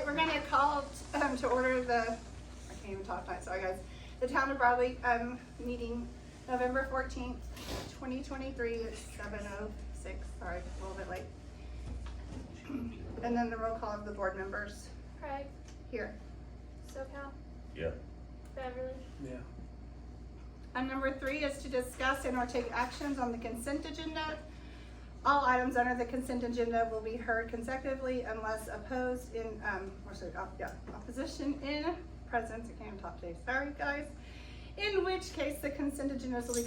right, we're gonna call to order the, I can't even talk tonight, sorry guys. The Town of Broadley, meeting November 14th, 2023 at 7:06, sorry, a little bit late. And then the roll call of the board members Craig, here. SoCal, Yeah. Beverly, Yeah. Number 3 is to discuss and or take actions on the consent agenda. All items under the consent agenda will be heard consecutively unless opposed in, opposition in presence. I can't even talk today, sorry guys. In which case the consent agendas will be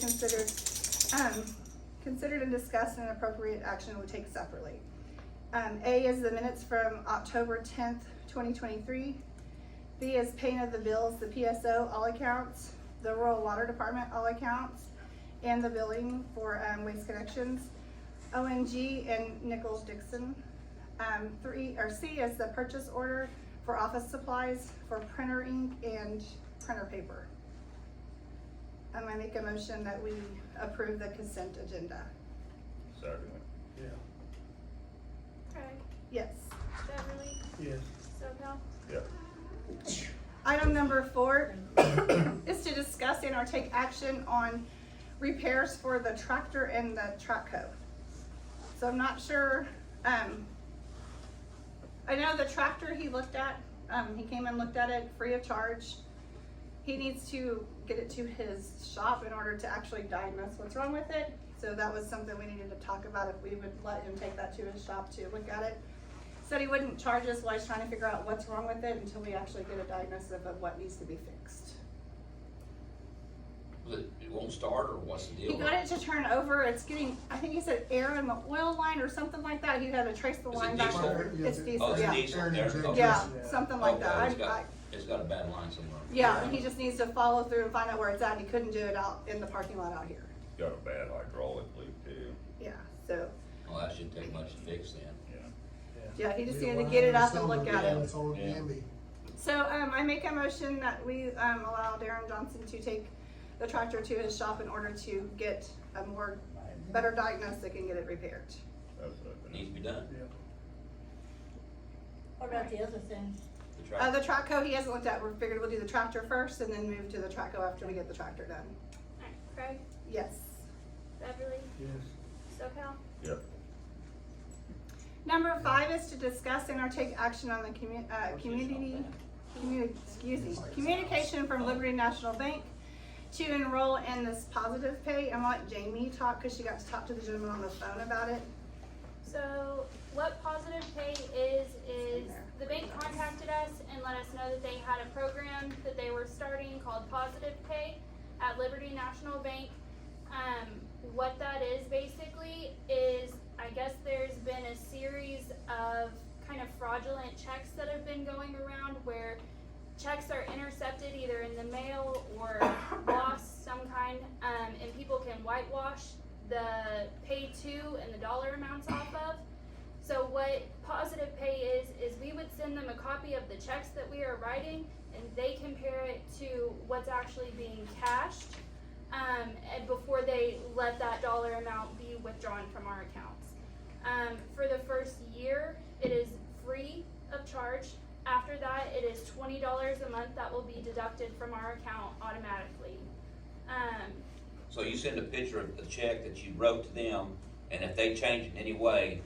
considered and discussed, and appropriate action will take separately. A is the minutes from October 10th, 2023. B is paying of the bills, the PSO, all accounts, the Rural Water Department, all accounts, and the billing for Waste Connections, ONG, and Nichols Dixon. C is the purchase order for office supplies for printer ink and printer paper. I make a motion that we approve the consent agenda. Second. Yeah. Craig, Yes. Beverly, Yes. SoCal, Yeah. Item number 4 is to discuss and or take action on repairs for the tractor and the track hoe. So I'm not sure, I know the tractor he looked at, he came and looked at it free of charge. He needs to get it to his shop in order to actually diagnose what's wrong with it. So that was something we needed to talk about, if we would let him take that to his shop to look at it. Said he wouldn't charge us while he's trying to figure out what's wrong with it until we actually get a diagnosis of what needs to be fixed. It won't start, or what's the deal? He got it to turn over, it's getting, I think he said air in the oil line or something like that, he had to trace the Is it line back. diesel? It's Oh, diesel, it's yeah. diesel there, okay. Yeah, something like Okay, that. it's got a bad line somewhere. Yeah, and he just needs to follow through and find out where it's at, and he couldn't do it out in the parking lot out here. Got a bad hydraulic leak too. Yeah, so, Well, that shouldn't take much to fix then. Yeah. yeah, he just needed to get it up and look at it. That's all it Yeah. can be. So, I make a motion that we, allow Darren Johnson to take the tractor to his shop in order to get a better diagnostic and get it repaired. That's It needs to be done. Yeah. What about the other thing? The tractor. The track hoe he hasn't looked at, we figured we'll do the tractor first and then move to the track hoe after we get the tractor done. Alright, Craig, Yes. Beverly, Yes. SoCal, Yep. Number 5 is to discuss and or take action on the communication from Liberty National Bank to enroll in this positive pay. I'm gonna let Jamie talk because she got to talk to the gentleman on the phone about it. So what Positive Pay is the bank contacted us and let us know that they had a program that they were starting called Positive Pay at Liberty National Bank. What that is basically is, I guess there's been a series of kind of fraudulent checks that have been going around where checks are intercepted either in the mail or lost some kind, and people can whitewash the pay to and the dollar amounts off of. So what Positive Pay is we would send them a copy of the checks that we are writing, and they compare it to what's actually being cashed, and before they let that dollar amount be withdrawn from our accounts. For the first year, it is free of charge. After that, it is $20 a month that will be deducted from our account automatically. So you send a picture of the check that you wrote to them, and if they change it in any way,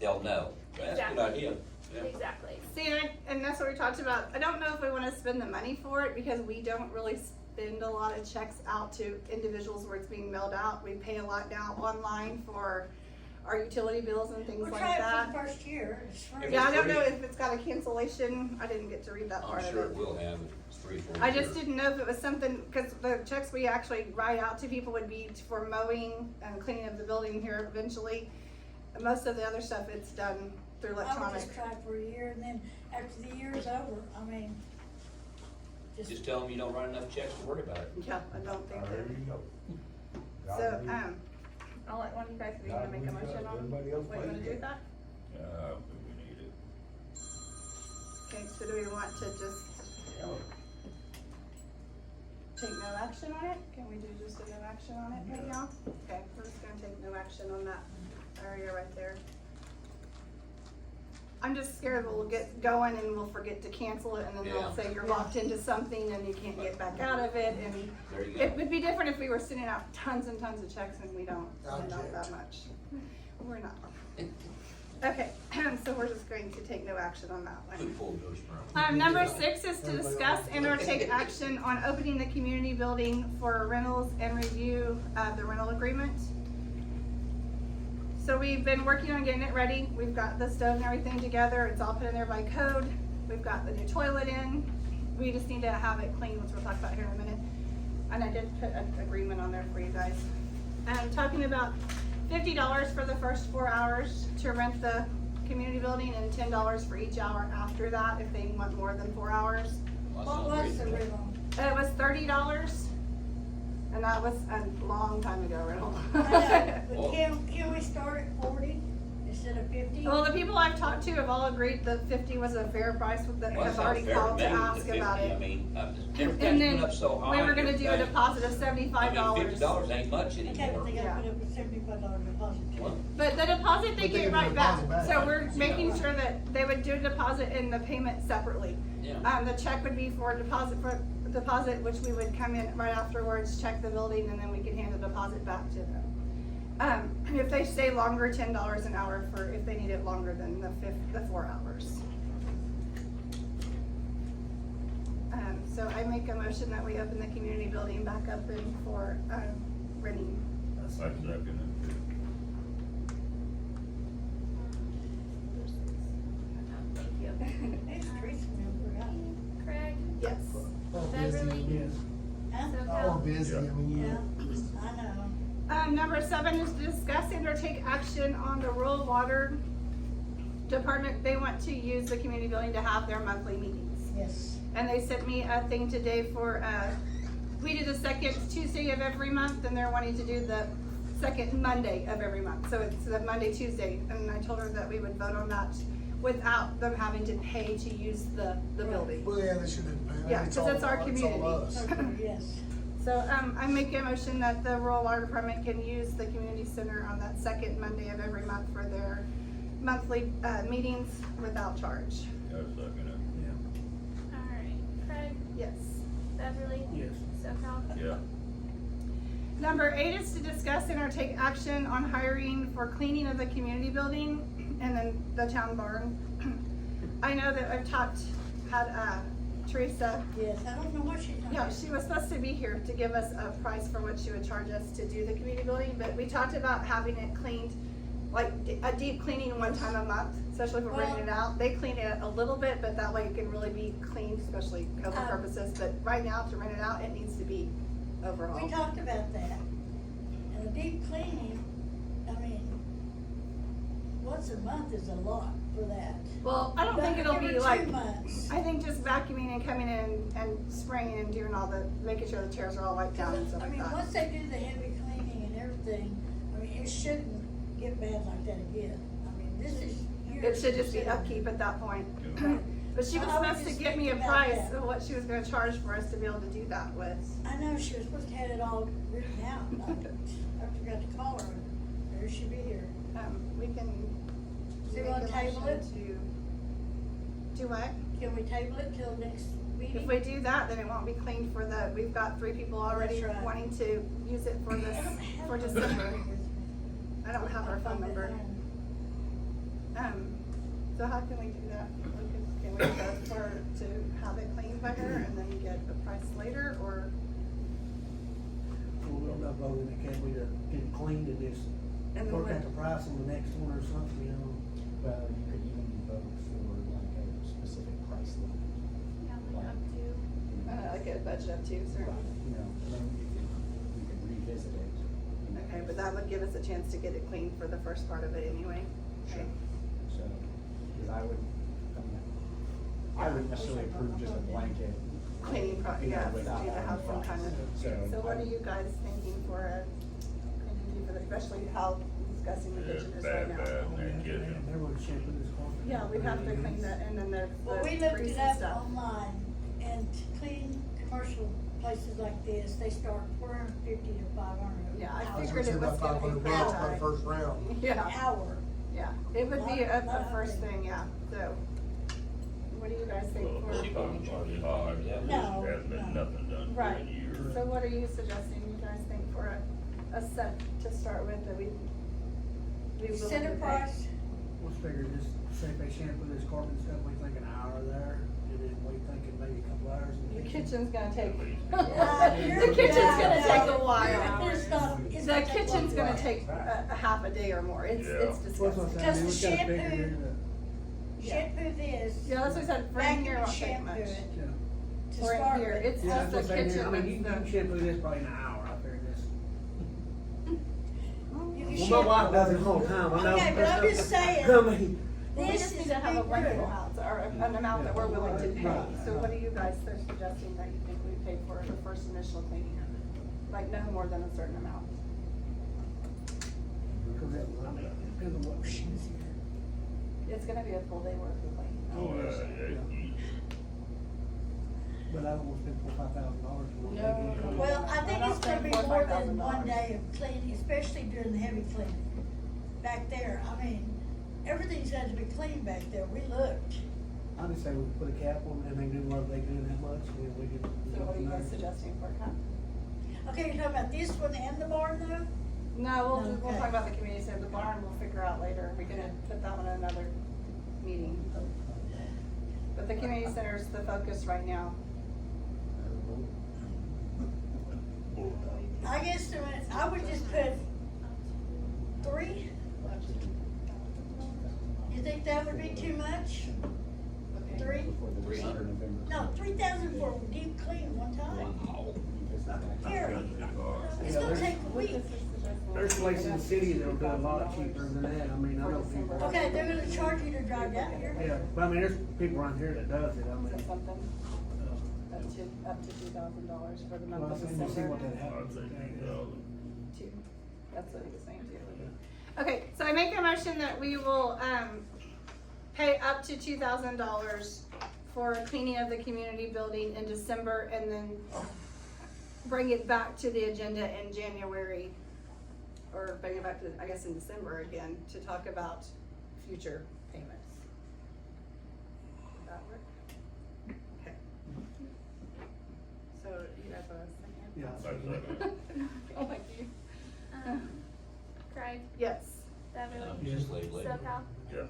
they'll know. That's a good idea. Yeah. Exactly. See, and that's what we talked about. I don't know if we want to spend the money for it because we don't really spend a lot of checks out to individuals where it's being mailed out. We pay a lot now online for our utility bills and things We'll like try it that. for the first year. It's free. If Yeah, I it's don't know free. if it's got a cancellation. I didn't get to read that part I'm of sure it. it will have, it's 3-4 I just years. didn't know if it was something, because the checks we actually write out to people would be for mowing and cleaning of the building here eventually. Most of the other stuff, it's done through I would electronic. just try for a year, and then after the year is over, I mean, Just tell them you don't write enough checks to worry about it. Yeah, I don't think There that. you go. So, I'll let one of you guys, if you wanna make a motion on what you wanna do with that? We need it. Okay, so do we want to just take no action on it? Can we do just a no action on it right now? Okay, we're just gonna take no action on that area right there. I'm just scared we'll get going and we'll forget to cancel it, and then they'll Yeah. say you're locked into something and you can't get back out of it, and There you it go. would be different if we were sending out tons and tons of checks and we don't send out Object. that much. We're not. Okay, so we're just going to take no action on that one. Good pull, George Brown. Number 6 is to discuss and or take action on opening the community building for rentals and review the rental agreement. So we've been working on getting it ready. We've got the stove and everything together. It's all put in there by code. We've got the new toilet in. We just need to have it cleaned, which we'll talk about here in a minute. And I did put an agreement on there for you guys. I'm talking about $50 for the first 4 hours to rent the community building and $10 for each hour after that if they want more than 4 hours. Well, What that's was the not rental? It was $30, and that was a long time ago, rental. I know, Well- but can we start at 40 instead of 50? Well, the people I've talked to have all agreed that 50 was a fair price, that Well, that have sounds already fair called to me, the ask 50, about I it. mean, And everything's then went up so high. we were gonna do a everything. deposit of I mean, $75. $50 ain't much Okay, but anymore. they Yeah. gotta put up a $75 deposit too. Well, But the deposit they But they get get right the back, deposit back. so we're making Yeah. sure that they would do a deposit and the payment separately. yeah. The check would be for deposit, which we would come in right afterwards, check the building, and then we can hand the deposit back to them. And if they stay longer, $10 an hour for, if they need it longer than the 4 hours. So I make a motion that we open the community building back up and for, renting. I second it. Thank you. Hey, Teresa, remember, Craig, Yes. All Beverly. busy, huh? all SoCal, busy, I mean, Yeah, I know. Number 7 is to discuss and or take action on the rural water department. They want to use the community building to have their monthly meetings. Yes. And they sent me a thing today for, we do the second Tuesday of every month, and they're wanting to do the second Monday of every month. So it's the Monday, Tuesday, and I told her that we would vote on that without them having to pay to use the building. well, yeah, they should have. Yeah, 'cause it's our community. us. Okay, yes. So, I make a motion that the rural water department can use the community center on that second Monday of every month for their monthly, meetings without charge. I second it. alright, Craig, Yes. Beverly, Yes. SoCal, Yeah. Number 8 is to discuss and or take action on hiring for cleaning of the community building and then the town barn. I know that I've had Teresa, Yes, I don't know what she's doing. yeah, she was supposed to be here to give us a price for what she would charge us to do the community building, but we talked about having it cleaned, like a deep cleaning one time a month, especially if we're renting it out. They clean it a little bit, but that way it can really be cleaned, especially COVID purposes, but right now to rent it out, it needs to be overhauled. We talked about that. And a deep cleaning, I mean, once a month is a lot for that. Well, I don't think it'll Every be 2 like, months. I think just vacuuming and coming in and spraying and doing all the, making sure the chairs are all wiped down and stuff I like mean, that. once they do the heavy cleaning and everything, I mean, it shouldn't get bad like that again. I mean, this is It years. should just be considered. upkeep at that point. Yeah. But she was I was supposed to just give me a thinking about price that. of what she was gonna charge for us to be able to do that with. I know she was supposed to have it all written out. I forgot to call her. There she be here. We can. So you make wanna a table motion it? Do what? Can we table it till next meeting? If we do that, then it won't be cleaned for we've got 3 people already That's right. wanting to use it for I this, don't have for my December. phone with me. I don't have her phone number. So how can we do that? Can we go for, to have it cleaned by her and then get the price later, or? We're not voting, it can we, get it cleaned and just And then work what- out the price on the next one or something, you know? Well, you could even vote for like a specific price limit. yeah, like up to. Like a budget up to, certainly. You know, then we could revisit it. Okay, but that would give us a chance to get it cleaned for the first part of it anyway. Okay. So, because I wouldn't necessarily approve just a blanket. Cleaning, you know, yeah, we without need to have some kind of. So what are you guys thinking for a, cleaning for the, especially how disgusting the Yeah, kitchen is right bad, now? bad, and kitchen. They would shampoo this carpet. Yeah, we'd have to clean that, and then there's Well, the we looked grease it and up stuff. online, and to clean commercial places like this, they start $450 to $500. Yeah, I an figured it was About gonna be $500 pretty for high. the first round. Yeah. hour. Yeah, it would be a Lot of first things. thing, yeah, so. What do you guys think Well, for? it's probably hard, there No, hasn't been no. nothing done for Right. a year. So what are you suggesting, you guys think for a set to start with that we willing to Center pay? price, Let's figure just, say if they shampoo this carpet and stuff, we think an hour there, and then we thinking maybe a couple hours in The the kitchen. kitchen's gonna take, you're- the kitchen's gonna take a you're- while. it's not- it's The gonna take kitchen's a gonna while. take a half a day or more, it's Yeah. What's what I'm disgusting. saying, Because we the gotta figure shampoo- it Shampoo this. Yeah, that's what I said, right vacuum here and won't take shampoo much. it Yeah. to Or in start here, with. it's Yeah, just that's the what I'm saying, kitchen I mean, you that's can shampoo this probably in an hour, I figure this. You can Well, my shampoo- wife does it all the time, I know. Okay, but I'm just saying, I mean, We this just is need to a have a big blanket group. amount, or an amount that we're willing to pay. Right. So what are you guys suggesting that you think we pay for the first initial cleaning of it? Like no more than a certain amount? because it, I mean, it depends on what she's here. It's gonna be a full day worth of cleaning. Oh, yeah. But I don't want to spend $4,000, $5,000 for one. No. Well, I think I'm it's not gonna be saying more $4,000. than one day of cleaning, especially during the heavy cleaning. Back there, I mean, everything's got to be cleaned back there, we looked. I just say we put a cap on it, and they do what they do that much, and then we can. So what are you guys suggesting for a cut? Okay, you're talking about this one and the barn though? No, we'll Okay. talk about the community center, the barn we'll figure out later, we can put that one in another meeting. But the community center is the focus right now. I guess I would just put 3. You think that would be too much? 3? 300. No, 3,000 for a deep clean one time. Wow. Gary, it's gonna take a week. There's places in the city that'll do a lot cheaper than that, I mean, I know people. Okay, they're gonna charge you to drive down here? Yeah, but I mean, there's people around here that does it, I mean. Is that something uh, up to $2,000 for the Well, month I of think we'll see what December? that happens. Two. That's what he was saying too. Okay, so I make a motion that we will, pay up to $2,000 for cleaning of the community building in December and then bring it back to the agenda in January, or bring it back to, I guess, in December again, to talk about future payments. Does that work? Okay. So you guys want to second? Yeah. Oh, thank you. Craig, Yes. Beverly, Just leave it. SoCal. Yeah.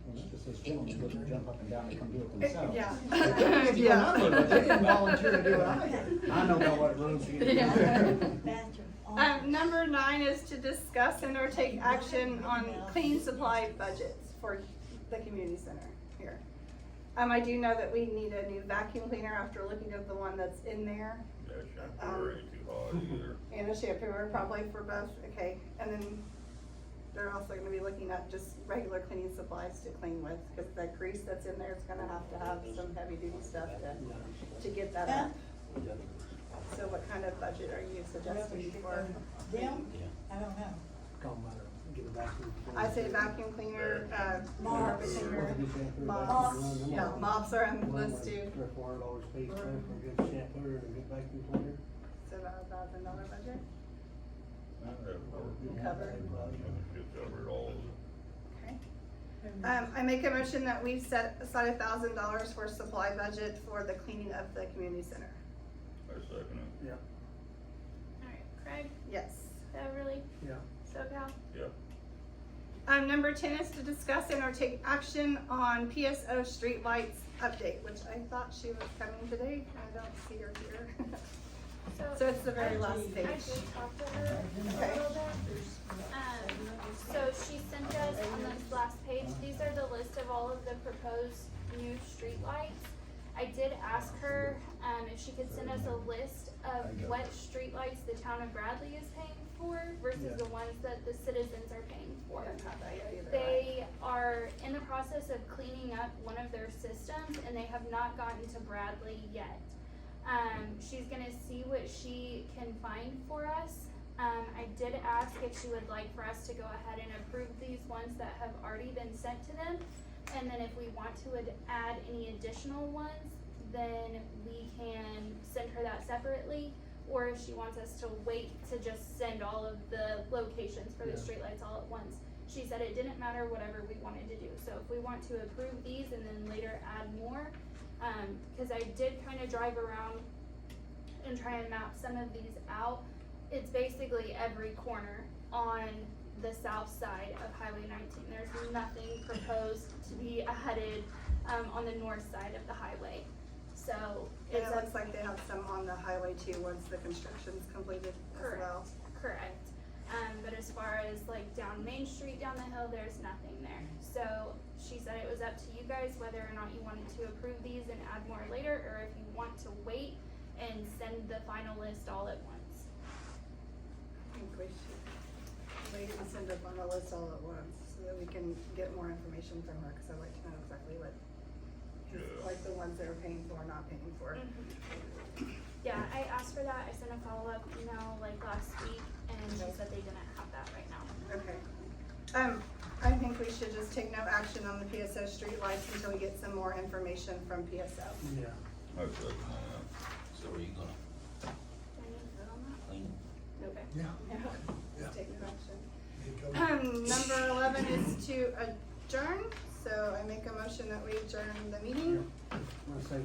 Well, just those gentlemen didn't jump up and down and come do it themselves. Yeah. But they didn't volunteer to do it either. I know about what rooms you. Yeah. Bathroom. Number 9 is to discuss and or take action on clean supply budgets for the community center here. I do know that we need a new vacuum cleaner after looking at the one that's in there, Yeah, shampoo ain't too hard either. and a shampooer probably for both, okay, and then they're also gonna be looking at just regular cleaning supplies to clean with, cause the grease that's in there is gonna have some heavy duty stuff to get that up. So what kind of budget are you suggesting for? Them? Yeah. I don't know. Call them out, get it back to them. I say vacuum cleaner, Mops. carpet cleaner, Mops. yeah, mops are on the list too. $300 or $400 a piece, for a good shampoo and a good vacuum cleaner. So about $1,000 budget. That'd Cover. Should cover it all. Okay. I make a motion that we set aside $1,000 for supply budget for the cleaning of the community center. I second it. Yeah, Alright, Craig, Yes. Beverly, yeah. SoCal. Yeah. Number 10 is to discuss and or take action on PSO streetlights update, which I thought she was coming today. I don't see her here. So it's the very last I page. did talk to her a Okay. little bit. So she sent us on this last page, these are the list of all of the proposed new streetlights. I did ask her, if she could send us a list of what streetlights the town of Bradley is paying for versus the ones that the citizens are paying I for. don't have that yet either. They are in the process of cleaning up one of their systems and they have not gotten to Bradley yet. She's gonna see what she can find for us. I did ask if she would like for us to go ahead and approve these ones that have already been sent to them. And then if we want to add any additional ones, then we can send her that separately. Or if she wants us to wait to just send all of the locations for the Yeah. streetlights all at once, she said it didn't matter whatever we wanted to do. So if we want to approve these and then later add more, cause I did kinda drive around and try and map some of these out. It's basically every corner on the south side of Highway 19. There's nothing proposed to be added, on the north side of the highway. So And it's it up looks like they have some on the highway too, once the construction's completed as well. Correct. But as far as like down Main Street, down the hill, there's nothing there. So she said it was up to you guys whether or not you wanted to approve these and add more later, or if you want to wait and send the final list all at once. I think we should wait and send up on a list all at once, so that we can get more information from her, cause I'd like to know exactly what, Yeah. like the ones that are paying for, not paying for. Yeah, I asked for that. I sent a follow-up email like last week, and she said they didn't have that right now. Okay. I think we should just take no action on the PSO streetlights until we get some more information from PSO. Yeah. I second that. So are you gonna Do I need to vote on clean? that? Okay. Yeah. Just take no action. Number 11 is to adjourn, so I make a motion that we adjourn the meeting. Wanna say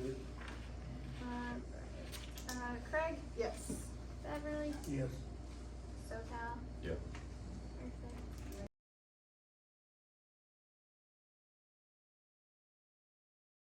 that, Craig, Yes. Beverly, yes. SoCal, Yeah.